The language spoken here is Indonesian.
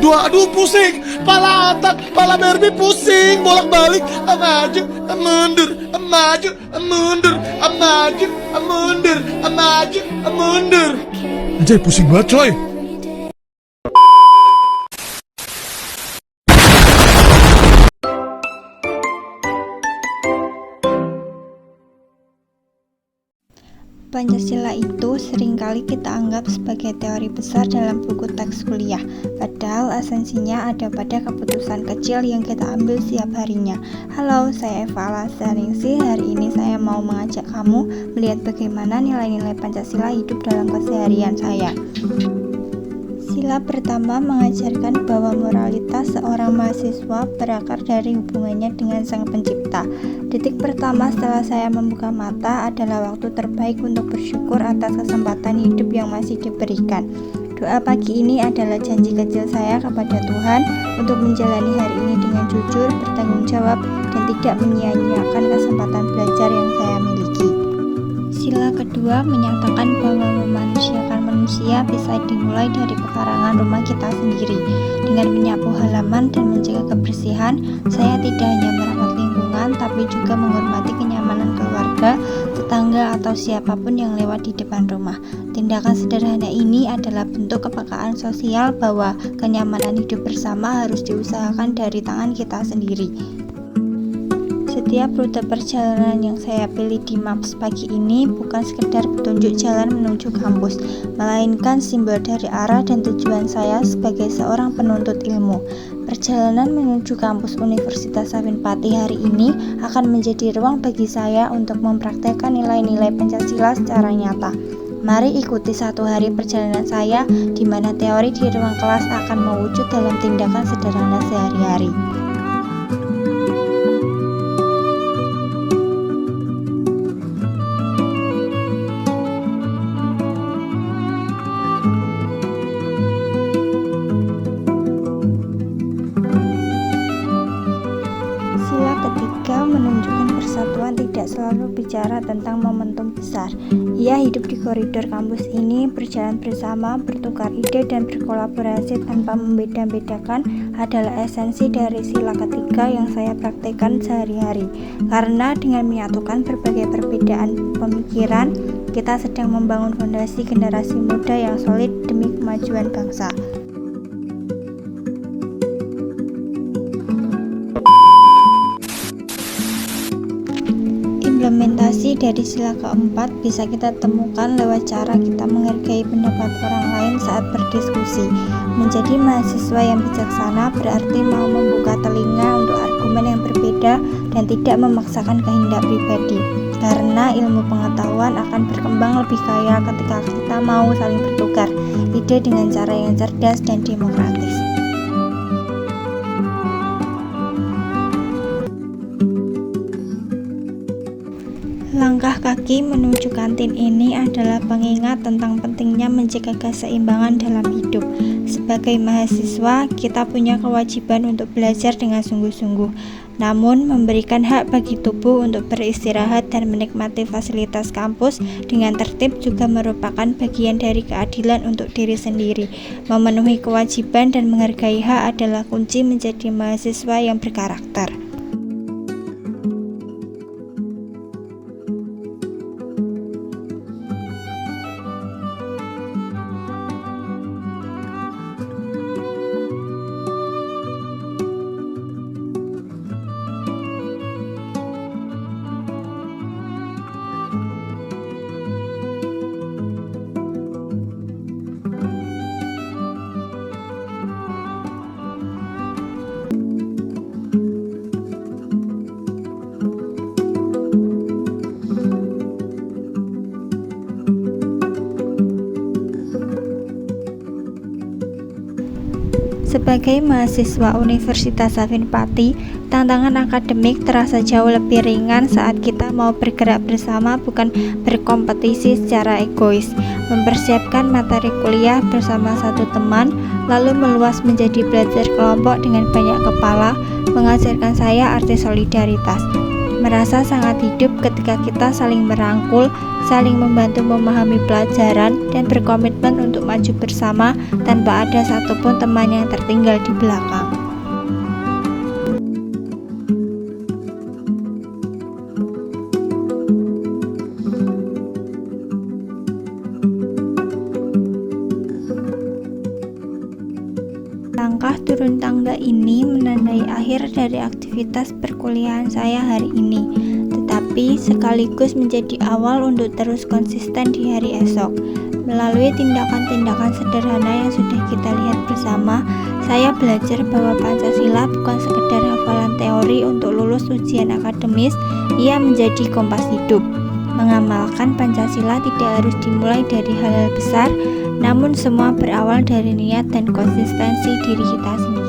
dua, aduh pusing, pala otak, pala Barbie pusing, bolak-balik, maju, mundur, maju, mundur, maju, mundur, maju, mundur. Anjay, pusing banget coy. Pancasila itu seringkali kita anggap sebagai teori besar dalam buku teks kuliah, padahal esensinya ada pada keputusan kecil yang kita ambil setiap harinya. Halo, saya Eva Alasaningsih. Hari ini saya mau mengajak kamu melihat bagaimana nilai-nilai Pancasila hidup dalam keseharian saya. Sila pertama mengajarkan bahwa moralitas seorang mahasiswa berakar dari hubungannya dengan Sang Pencipta. Detik pertama setelah saya membuka mata adalah waktu terbaik untuk bersyukur atas kesempatan hidup yang masih diberikan. Doa pagi ini adalah janji kecil saya kepada Tuhan untuk menjalani hari ini dengan jujur, bertanggung jawab, dan tidak menyia-nyiakan kesempatan belajar yang saya miliki. Sila kedua menyatakan bahwa memanusiakan manusia bisa dimulai dari pekarangan rumah kita sendiri. Dengan menyapu halaman dan menjaga kebersihan, saya tidak hanya merawat lingkungan, tapi juga menghormati kenyamanan keluarga, tetangga, atau siapapun yang lewat di depan rumah. Tindakan sederhana ini adalah bentuk kepekaan sosial bahwa kenyamanan hidup bersama harus diusahakan dari tangan kita sendiri. Setiap rute perjalanan yang saya pilih di Maps pagi ini bukan sekedar petunjuk jalan menuju kampus, melainkan simbol dari arah dan tujuan saya sebagai seorang penuntut ilmu. Perjalanan menuju kampus Universitas Sapienpati hari ini akan menjadi ruang bagi saya untuk mempraktekkan nilai-nilai Pancasila secara nyata. Mari ikuti satu hari perjalanan saya, di mana teori di ruang kelas akan mewujud dalam tindakan sederhana sehari-hari. Sila ketiga menunjukkan persatuan tidak selalu bicara tentang momentum besar. Ia hidup di koridor kampus ini, berjalan bersama, bertukar ide, dan berkolaborasi tanpa membeda-bedakan adalah esensi dari sila ketiga yang saya praktekkan sehari-hari. Karena dengan menyatukan berbagai perbedaan pemikiran, kita sedang membangun fondasi generasi muda yang solid demi kemajuan bangsa. Implementasi dari sila keempat bisa kita temukan lewat cara kita menghargai pendapat orang lain saat berdiskusi. Menjadi mahasiswa yang bijaksana berarti mau membuka telinga untuk argumen yang berbeda dan tidak memaksakan kehendak pribadi. Karena ilmu pengetahuan akan berkembang lebih kaya ketika kita mau saling bertukar ide dengan cara yang cerdas dan demokratis. Langkah kaki menuju kantin ini adalah pengingat tentang pentingnya menjaga keseimbangan dalam hidup. Sebagai mahasiswa, kita punya kewajiban untuk belajar dengan sungguh-sungguh. Namun, memberikan hak bagi tubuh untuk beristirahat dan menikmati fasilitas kampus dengan tertib juga merupakan bagian dari keadilan untuk diri sendiri. Memenuhi kewajiban dan menghargai hak adalah kunci menjadi mahasiswa yang berkarakter. Sebagai mahasiswa Universitas Sapienpati, tantangan akademik terasa jauh lebih ringan saat kita mau bergerak bersama, bukan berkompetisi secara egois. Mempersiapkan materi kuliah bersama satu teman, lalu meluas menjadi belajar kelompok dengan banyak kepala, mengajarkan saya arti solidaritas. merasa sangat hidup ketika kita saling merangkul, saling membantu memahami pelajaran, dan berkomitmen untuk maju bersama tanpa ada satupun teman yang tertinggal di belakang. Langkah turun tangga ini menandai akhir dari aktivitas perkuliahan saya hari ini, tetapi sekaligus menjadi awal untuk terus konsisten di hari esok. Melalui tindakan-tindakan sederhana yang sudah kita lihat bersama, saya belajar bahwa Pancasila bukan sekedar hafalan teori untuk lulus ujian akademis, ia menjadi kompas hidup. Mengamalkan Pancasila tidak harus dimulai dari hal-hal besar, namun semua berawal dari niat dan konsistensi diri kita sendiri.